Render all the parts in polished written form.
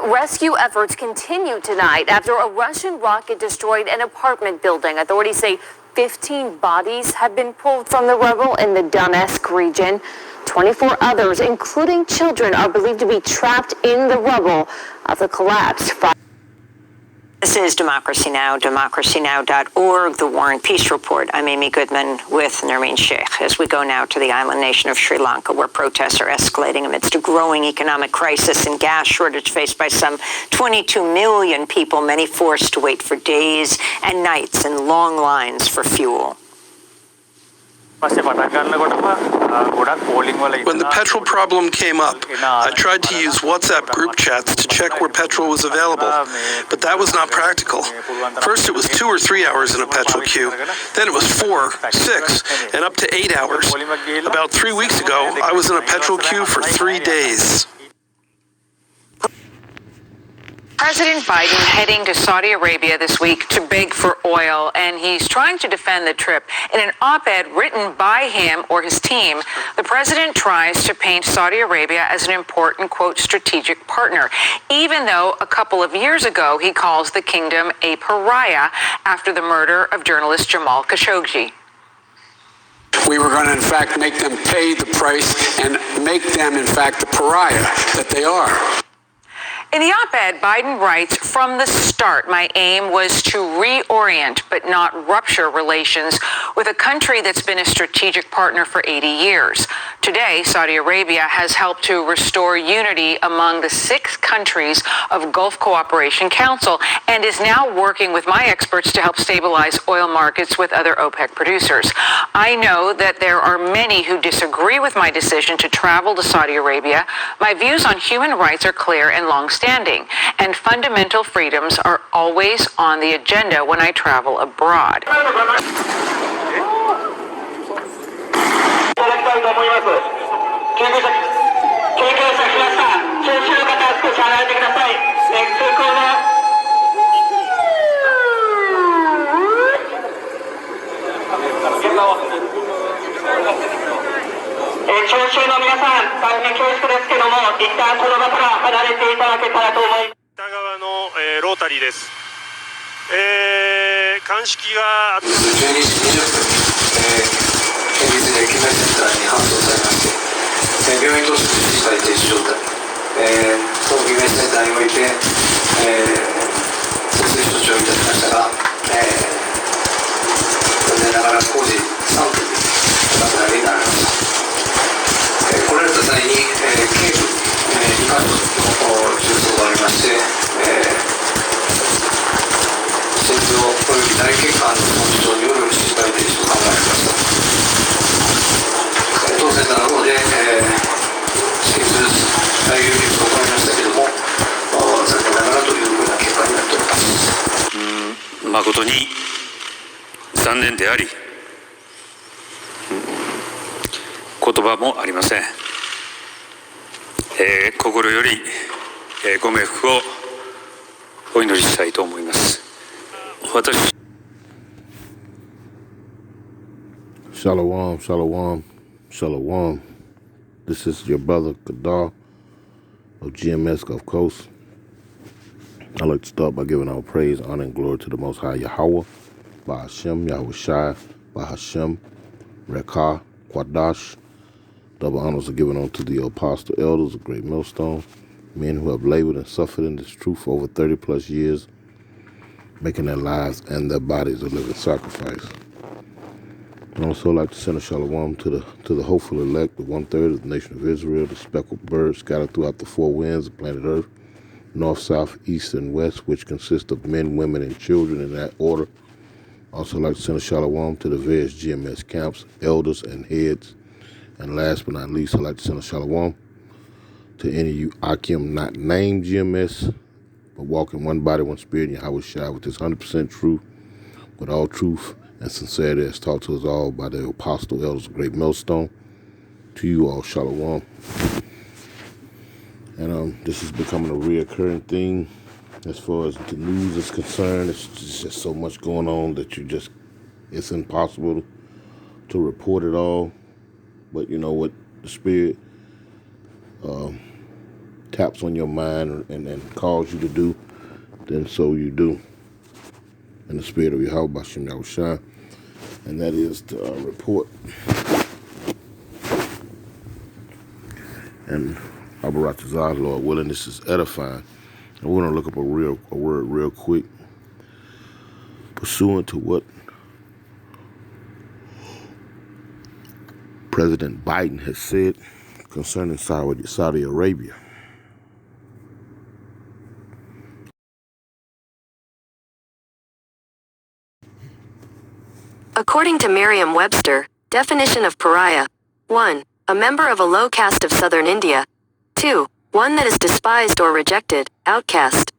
Rescue efforts continue tonight after a Russian rocket destroyed an apartment building. Authorities say 15 bodies have been pulled from the rubble in the Donetsk region. 24 others, including children, are believed to be trapped in the rubble of the collapse. This is Democracy Now!, democracynow.org, the War and Peace Report. I'm Amy Goodman with Nermeen Sheikh. As we go now to the island nation of Sri Lanka, where protests are escalating amidst a growing economic crisis and gas shortage faced by some 22 million people, many forced to wait for days and nights in long lines for fuel. When the petrol problem came up, I tried to use WhatsApp group chats to check where petrol was available, but that was not practical. First it was 2 or 3 hours in a petrol queue, then it was 4, 6, and up to 8 hours. About 3 weeks ago, I was in a petrol queue for 3 days. President Biden heading to Saudi Arabia this week to beg for oil, and he's trying to defend the trip. In an op-ed written by him or his team, the president tries to paint Saudi Arabia as an important, quote, strategic partner, even though a couple of years ago he calls the kingdom a pariah after the murder of journalist Jamal Khashoggi. We were going to, in fact, make them pay the price and make them, in fact, the pariah that they are. In the op-ed, Biden writes, from the start, my aim was to reorient but not rupture relations with a country that's been a strategic partner for 80 years. Today, Saudi Arabia has helped to restore unity among the 6 countries of Gulf Cooperation Council and is now working with my experts to help stabilize oil markets with other OPEC producers. I know that there are many who disagree with my decision to travel to Saudi Arabia. My views on human rights are clear and long-standing, and fundamental freedoms are always on the agenda when I travel abroad.誠に残念であり、言葉もありません。心よりご冥福をお祈りしたいと思います。Shalom, shalom, shalom. This is your brother Kadar of GMS Gulf Coast. I'd like to start by giving our praise, honor, and glory to the Most High Yahweh, by Hashem, Yahweh Shai, by Hashem, Rekah, Quadash. Double honors are given unto the apostle elders of Great Millstone, men who have labored and suffered in this truth for over 30 plus years, making their lives and their bodies a living sacrifice. I'd also like to send a shalom to the hopeful elect, the 1/3 of the nation of Israel, the speckled birds scattered throughout the 4 winds of planet Earth, north, south, east, and west, which consist of men, women, and children in that order. Also like to send a shalom to the various GMS camps, elders, and heads. And last but not least, I'd like to send a shalom to any of you Akim not named GMS, but walk in one body, one spirit, in Yahweh Shai, with this 100% truth, with all truth and sincerity as taught to us all by the apostle elders of Great Millstone. To you all, shalom. And this is becoming a reoccurring thing as far as the news is concerned. It's just so much going on that it's impossible to report it all. But you know what, the Spirit taps on your mind and calls you to do, then so you do. In the spirit of Yahweh Bashim Yahushua. And that is to report. And Abaratazah, Lord willing, this is edifying. And we're going to look up a word real quick. Pursuant to what President Biden has said concerning Saudi Arabia. According to Merriam-Webster, definition of pariah: 1. A member of a low caste of southern India. 2. One that is despised or rejected, outcast.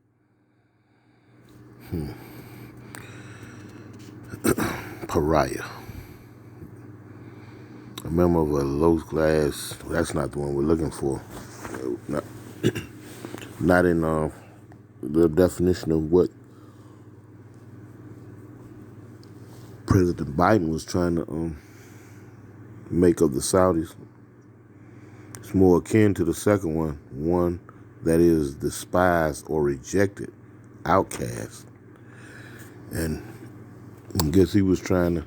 Pariah. A member of a low class. That's not the one we're looking for. Not in the definition of what President Biden was trying to make of the Saudis. It's more akin to the second one that is despised or rejected, outcast. And I guess he was trying to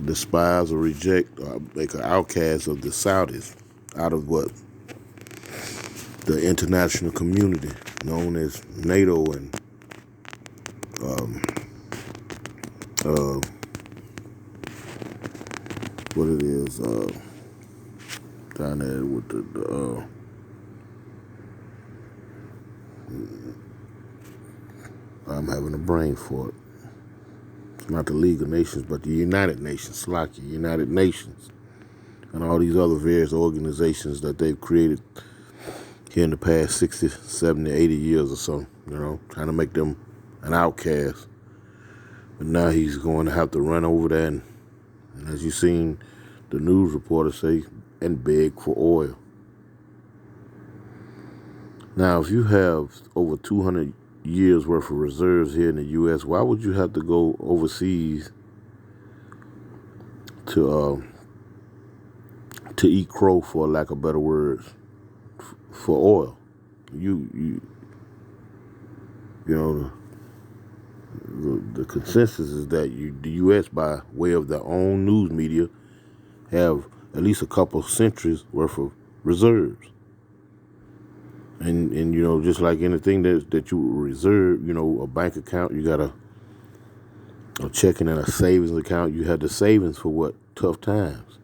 despise or reject, make an outcast of the Saudis out of what? The international community known as NATO and what it is down there with the I'm having a brain for it. It's not the League of Nations, but the United Nations, Slovakia, United Nations, and all these other various organizations that they've created here in the past 60, 70, 80 years or so, trying to make them an outcast. But now he's going to have to run over there and as you've seen the news reporter say, and beg for oil. Now, if you have over 200 years worth of reserves here in the U.S., why would you have to go overseas to eat crow, for lack of better words, for oil? The consensus is that the U.S., by way of their own news media, have at least a couple centuries worth of reserves. And just like anything that you reserve, a bank account, you got a checking and a savings account. You have the savings for what? Tough times.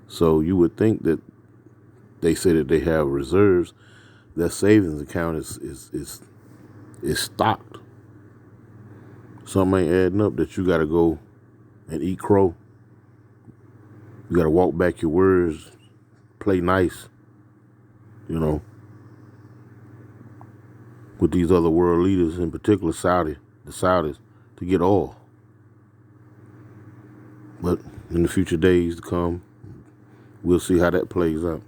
So you would think that they say that they have reserves. Their savings account is stocked. Something ain't adding up that you got to go and eat crow. You got to walk back your words, play nice, with these other world leaders, in particular the Saudis, to get oil. But in the future days to come, we'll see how that plays out.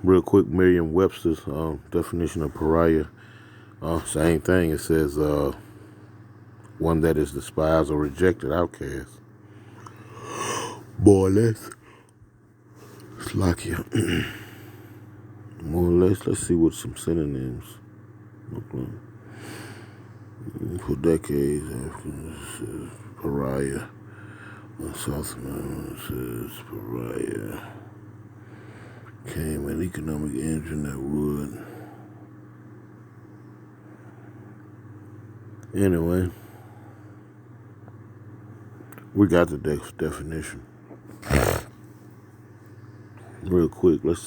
Real quick, Merriam-Webster's definition of pariah. Same thing. It says one that is despised or rejected, outcast. More or less. Slovakia. More or less. Let's see what some synonyms look like. For decades, Africa says pariah. South America says pariah. Came an economic engine that would. Anyway, we got the definition. Real quick, let's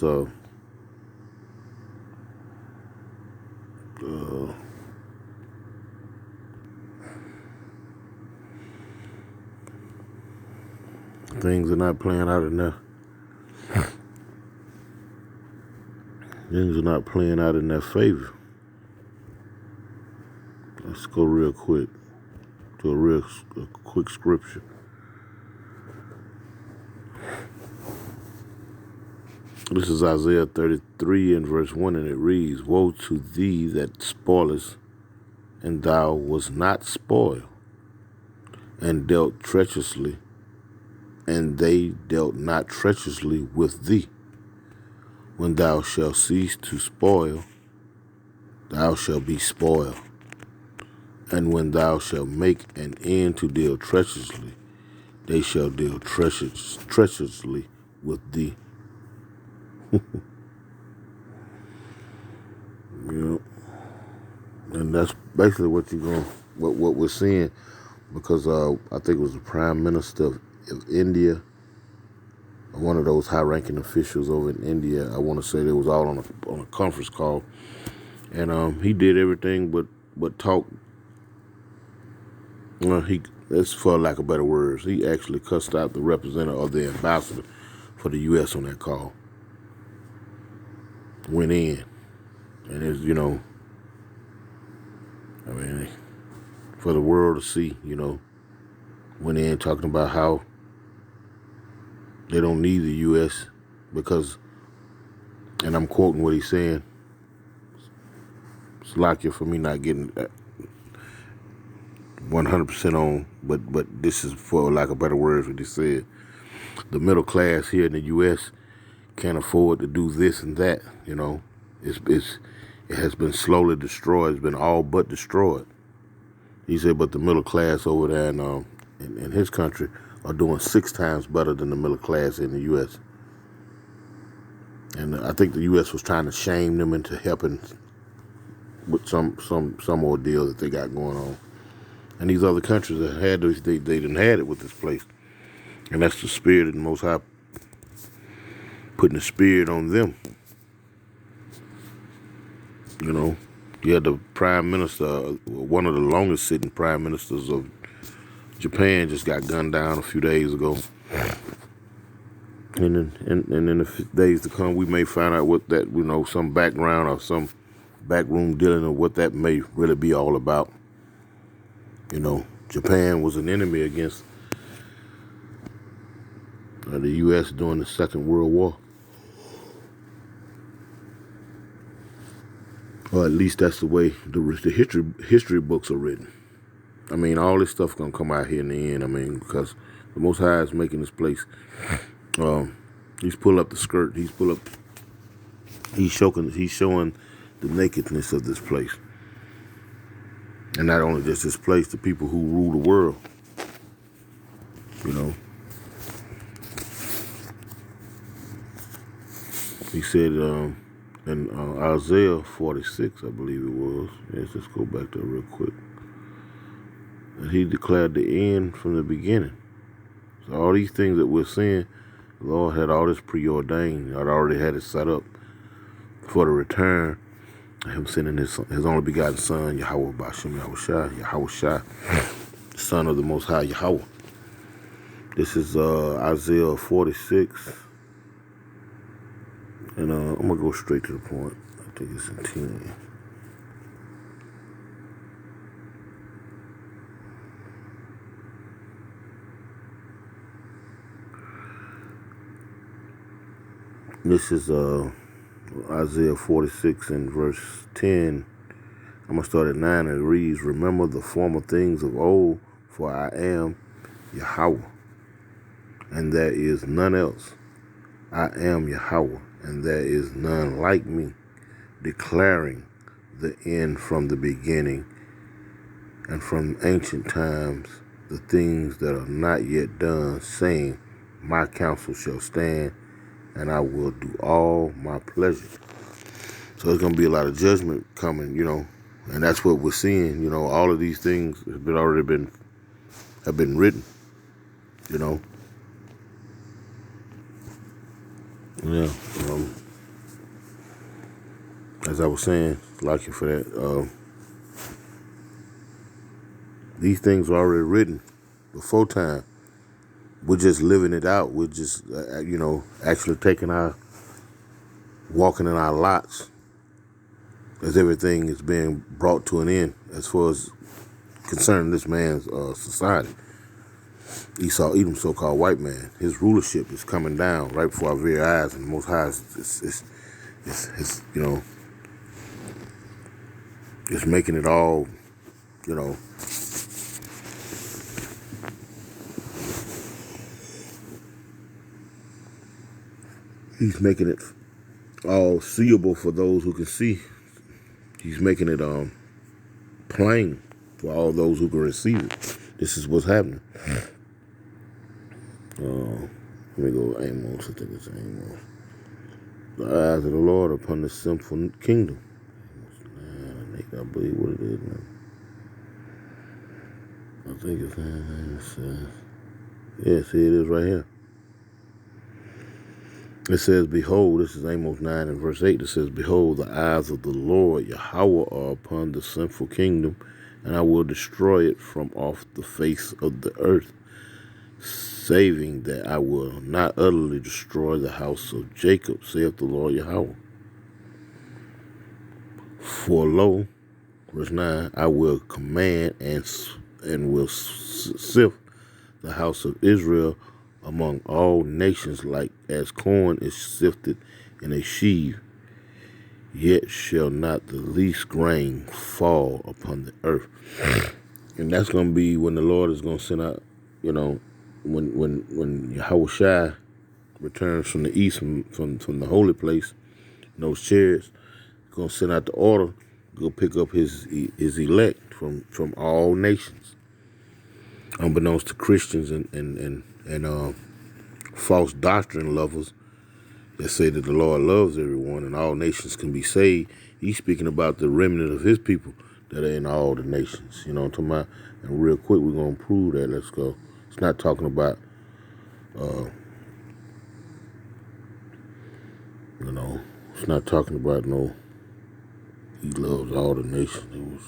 things are not playing out enough. Things are not playing out in their favor. Let's go real quick to a quick scripture. This is Isaiah 33 and verse 1, and it reads, "Woe to thee that spoilest, and thou wast not spoiled, and dealt treacherously, and they dealt not treacherously with thee. When thou shalt cease to spoil, thou shalt be spoiled. And when thou shalt make an end to deal treacherously, they shall deal treacherously with thee. You know, and that's basically what what we're seeing, because I think it was the Prime Minister of India, one of those high-ranking officials over in India. I want to say they was all on a conference call, and he did everything but talk. That's for lack of better words. He actually cussed out the representative or the ambassador for the U.S. on that call. Went in, and it's, I mean, for the world to see, went in talking about how they don't need the U.S. because, and I'm quoting what he's saying, it's lucky for me not getting 100% on, but this is for lack of better words what he said. The middle class here in the U.S. can't afford to do this and that, it has been slowly destroyed. It's been all but destroyed. He said, but the middle class over there in his country are doing 6 times better than the middle class in the U.S. And I think the U.S. was trying to shame them into helping with some ordeal that they got going on. And these other countries that had this, they didn't had it with this place. And that's the spirit of the Most High, putting the spirit on them. You had the Prime Minister, one of the longest sitting Prime Ministers of Japan, just got gunned down a few days ago. And in the days to come, we may find out what that, some background or some backroom dealing of what that may really be all about. Japan was an enemy against the U.S. during the Second World War. Or at least that's the way the history books are written. I mean, all this stuff gonna come out here in the end. Because the Most High is making this place. He's pulled up the skirt. He's showing the nakedness of this place. And not only just this place, the people who rule the world. He said in Isaiah 46, I believe it was. Let's just go back there real quick. And he declared the end from the beginning. So all these things that we're seeing, the Lord had all this preordained. God already had it set up for the return. Him sending his only begotten Son, Yahweh Ba'Shem Yahushua, Son of the Most High Yahweh. This is Isaiah 46. And I'm going to go straight to the point. I think it's in 10. This is Isaiah 46 and verse 10. I'm going to start at 9, and it reads, remember the former things of old, for I am Yahweh, and there is none else. I am Yahweh, and there is none like me, declaring the end from the beginning, and from ancient times the things that are not yet done, saying, my counsel shall stand, and I will do all my pleasure. So there's going to be a lot of judgment coming, and that's what we're seeing. All of these things have been written, Yeah. As I was saying, like you for that. These things are already written before time. We're just living it out. We're just, actually walking in our lots as everything is being brought to an end as far as concerning this man's society. Esau, Edom, so-called white man, his rulership is coming down right before our very eyes, and the Most High is it's making it all, he's making it all seeable for those who can see. He's making it plain for all those who can receive it. This is what's happening. Let me go Amos. I think it's Amos. The eyes of the Lord upon the sinful kingdom. I believe what it is now. I think it's yeah, see it is right here. It says, behold, this is Amos 9 and verse 8. It says, behold, the eyes of the Lord Yahweh are upon the sinful kingdom, and I will destroy it from off the face of the earth, saving that I will not utterly destroy the house of Jacob, saith the Lord Yahweh. For lo, verse 9, I will command and will sift the house of Israel among all nations, like as corn is sifted in a sheaf, yet shall not the least grain fall upon the earth. And that's going to be when the Lord is going to send out, when Yahweh Shai returns from the east, from the holy place, in those chariots, going to send out the order, go pick up his elect from all nations, unbeknownst to Christians and false doctrine lovers that say that the Lord loves everyone and all nations can be saved. He's speaking about the remnant of his people that are in all the nations. You know what I'm talking about? And real quick, we're going to prove that. Let's go. It's not talking about, it's not talking about no, he loves all the nations. It was,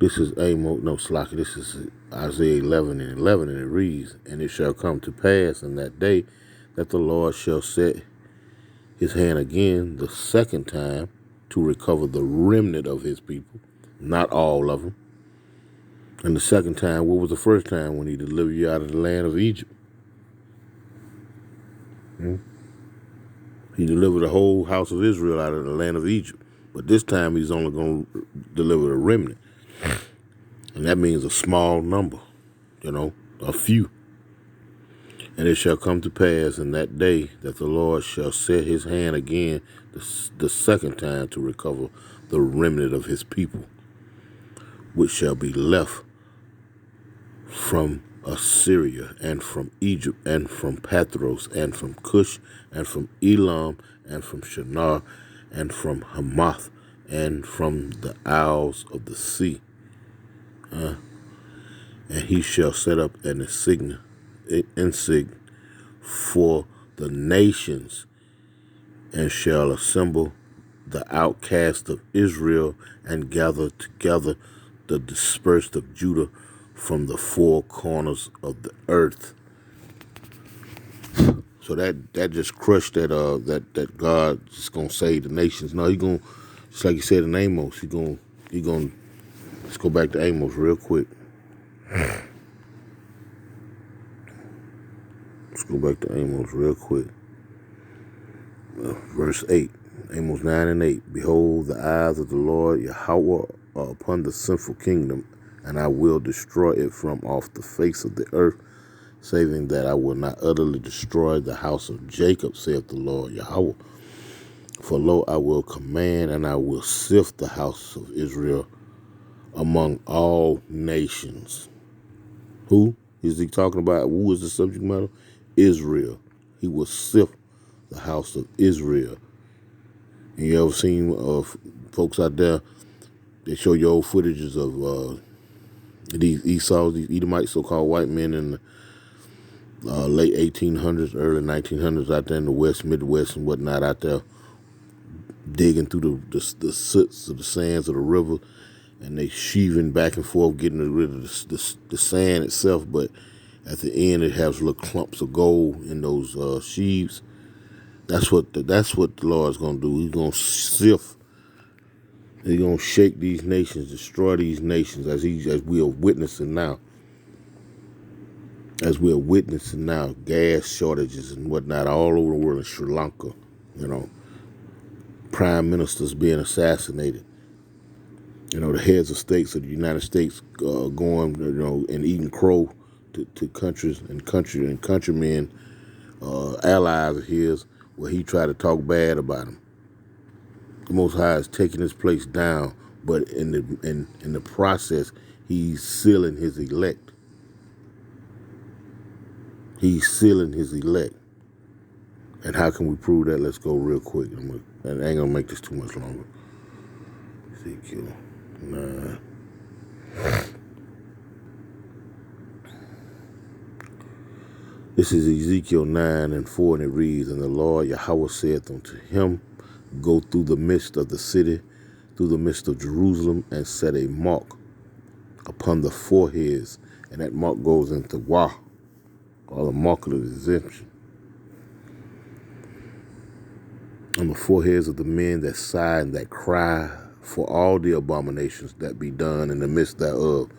this is Amos, no, Slaki, this is Isaiah 11 and 11, and it reads, and it shall come to pass in that day that the Lord shall set his hand again the second time to recover the remnant of his people, not all of them. And the second time, what was the first time? When he delivered you out of the land of Egypt. He delivered the whole house of Israel out of the land of Egypt. But this time he's only going to deliver a remnant. And that means a small number, a few. And it shall come to pass in that day that the Lord shall set his hand again the second time to recover the remnant of his people, which shall be left from Assyria, and from Egypt, and from Pathros, and from Cush, and from Elam, and from Shinar, and from Hamath, and from the isles of the sea. And he shall set up an insignia for the nations, and shall assemble the outcast of Israel, and gather together the dispersed of Judah from the four corners of the earth. So that just crushed that God is gonna save the nations. No, he gonna, just like he said in Amos, he gonna. Let's go back to Amos real quick. Let's go back to Amos real quick. Verse 8, Amos 9 and 8. Behold, the eyes of the Lord Yahweh are upon the sinful kingdom, and I will destroy it from off the face of the earth, saving that I will not utterly destroy the house of Jacob, saith the Lord Yahweh. For lo, I will command, and I will sift the house of Israel among all nations. Who is he talking about? Who is the subject matter? Israel. He will sift the house of Israel. And you ever seen folks out there, they show you old footages of these Esau's, these Edomites, so-called white men in the late 1800s, early 1900s out there in the West, Midwest and whatnot, out there digging through the soots of the sands of the river, and they sheaving back and forth, getting rid of the sand itself, but at the end it has little clumps of gold in those sheaves. That's what the Lord's going to do. He's going to sift. He's going to shake these nations, destroy these nations, as we are witnessing now. As we are witnessing now, gas shortages and whatnot all over the world, in Sri Lanka, prime ministers being assassinated. The heads of states of the United States going, and eating crow to countries and countrymen, allies of his, where he tried to talk bad about him. The Most High is taking his place down, but in the process, he's sealing his elect. He's sealing his elect. And how can we prove that? Let's go real quick. And I ain't gonna make this too much longer. Ezekiel 9. This is Ezekiel 9:4, and it reads, "And the Lord Yahweh saith unto him, Go through the midst of the city, through the midst of Jerusalem, and set a mark upon the foreheads." And that mark goes into Wah, or the mark of the exemption. On the foreheads of the men that sigh and that cry for all the abominations that be done in the midst thereof.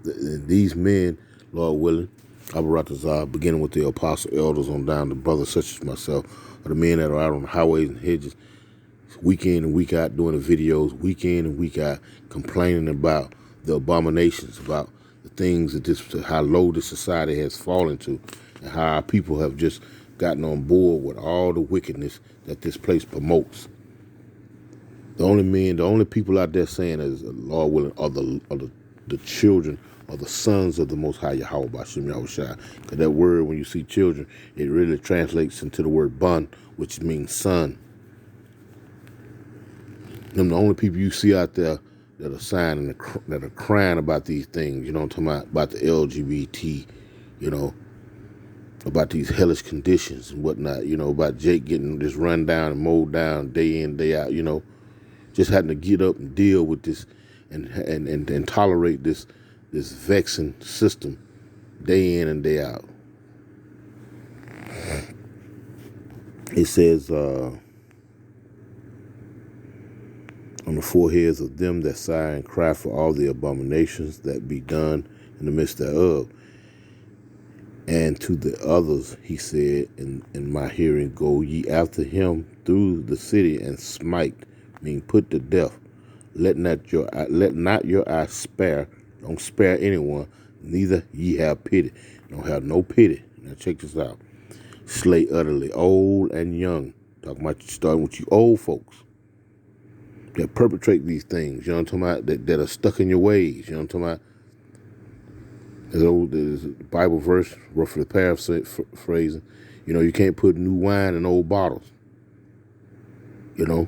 These men, Lord willing, Abaratazah, beginning with the apostle elders on down to brothers such as myself, are the men that are out on the highways and hedges, week in and week out doing the videos, week in and week out complaining about the abominations, about the things that how low this society has fallen to, and how our people have just gotten on board with all the wickedness that this place promotes. The only people out there saying is, Lord willing, are the children or the sons of the Most High Yahweh Bashim Yahushua. Because that word, when you see children, it really translates into the word ban, which means son. Them the only people you see out there that are signing, that are crying about these things, you know what I'm talking about the LGBT, you know, about these hellish conditions and whatnot, you know, about Jake getting just run down and mowed down day in, day out, you know, just having to get up and deal with this and tolerate this vexing system day in and day out. It says, on the foreheads of them that sigh and cry for all the abominations that be done in the midst thereof. And to the others, he said, in my hearing, go ye after him through the city and smite, mean put to death. Let not your eye spare, don't spare anyone, neither ye have pity. Don't have no pity. Now check this out. Slay utterly, old and young. Talking about starting with you old folks that perpetrate these things, you know what I'm talking about, that are stuck in your ways, you know what I'm talking about. There's a Bible verse, roughly paraphrasing, you know, you can't put new wine in old bottles, you know.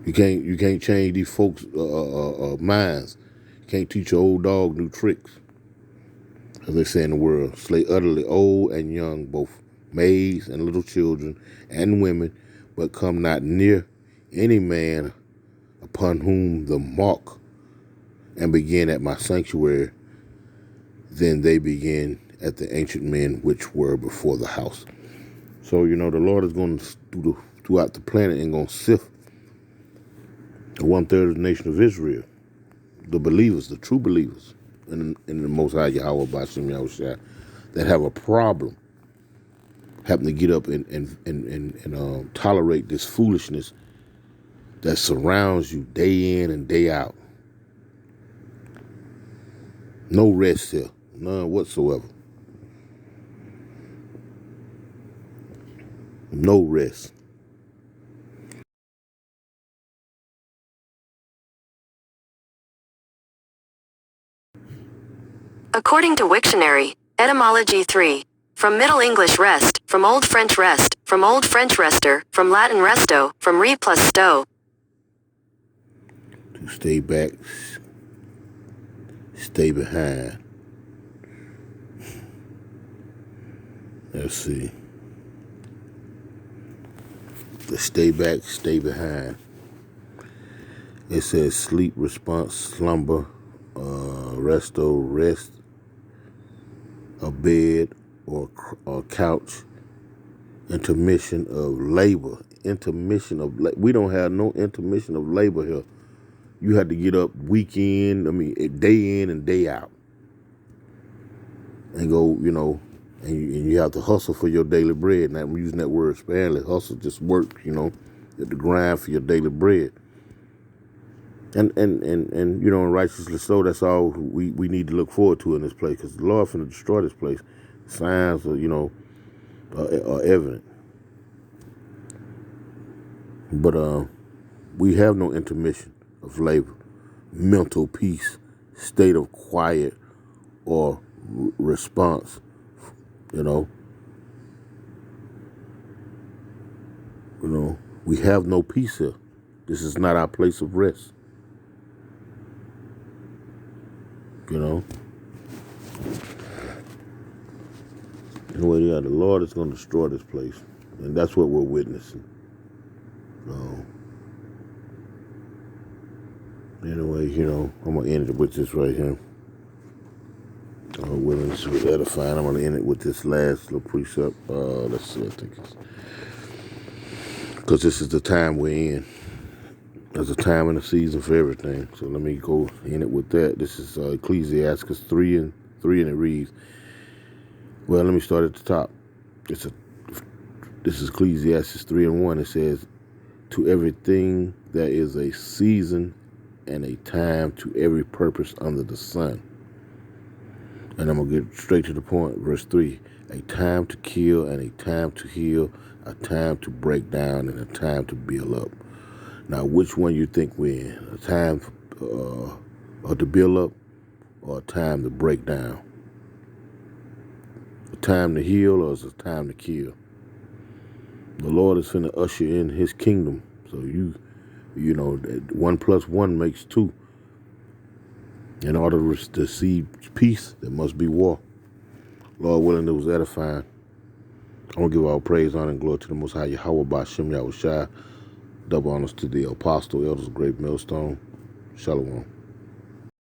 You can't change these folks' minds. You can't teach your old dog new tricks. As they say in the world, slay utterly old and young, both maids and little children and women, but come not near any man upon whom the mark, and begin at my sanctuary. Then they begin at the ancient men which were before the house. So, you know, the Lord is going to, throughout the planet, and going to sift the 1/3 of the nation of Israel, the believers, the true believers in the Most High Yahweh Bashim Yahushua, that have a problem having to get up and tolerate this foolishness that surrounds you day in and day out. No rest here, none whatsoever. No rest. According to Wiktionary, etymology 3. From Middle English rest, from Old French rest, from Old French rester, from Latin resto, from re plus sto. To stay back, stay behind. Let's see. To stay back, stay behind. It says sleep, response, slumber, resto, rest, a bed or couch, intermission of labor. We don't have no intermission of labor here. You have to get up day in and day out, and go, you know, and you have to hustle for your daily bread. Now I'm using that word sparingly. Hustle, just work, you know, at the grind for your daily bread. And you know, and righteously so, that's all we need to look forward to in this place, because the Lord finna destroy this place. Signs are, you know, are evident. But we have no intermission of labor, mental peace, state of quiet, or response, you know. We have no peace here. This is not our place of rest. You know. Anyway, yeah, the Lord is going to destroy this place, and that's what we're witnessing. Anyway, you know, I'm going to end it with this right here. Willing to edify. I'm going to end it with this last little precept. Let's see, I think it's... Because this is the time we're in. There's a time and a season for everything. So let me go in it with that. This is Ecclesiastes 3:3, and it reads, well, let me start at the top. This is Ecclesiastes 3:1. It says, to everything there is a season and a time to every purpose under the sun. And I'm going to get straight to the point. Verse 3, a time to kill and a time to heal, a time to break down and a time to build up. Now, which one you think we're in? A time to build up or a time to break down? A time to heal or is it a time to kill? The Lord is finna usher in his kingdom. So you know, 1 + 1 makes 2. In order to see peace, there must be war. Lord willing, it was edifying. I want to give all praise, honor, and glory to the Most High Yahweh Ba'Shem Yahushua. Double honors to the apostle, elders of Great Millstone. Shalom.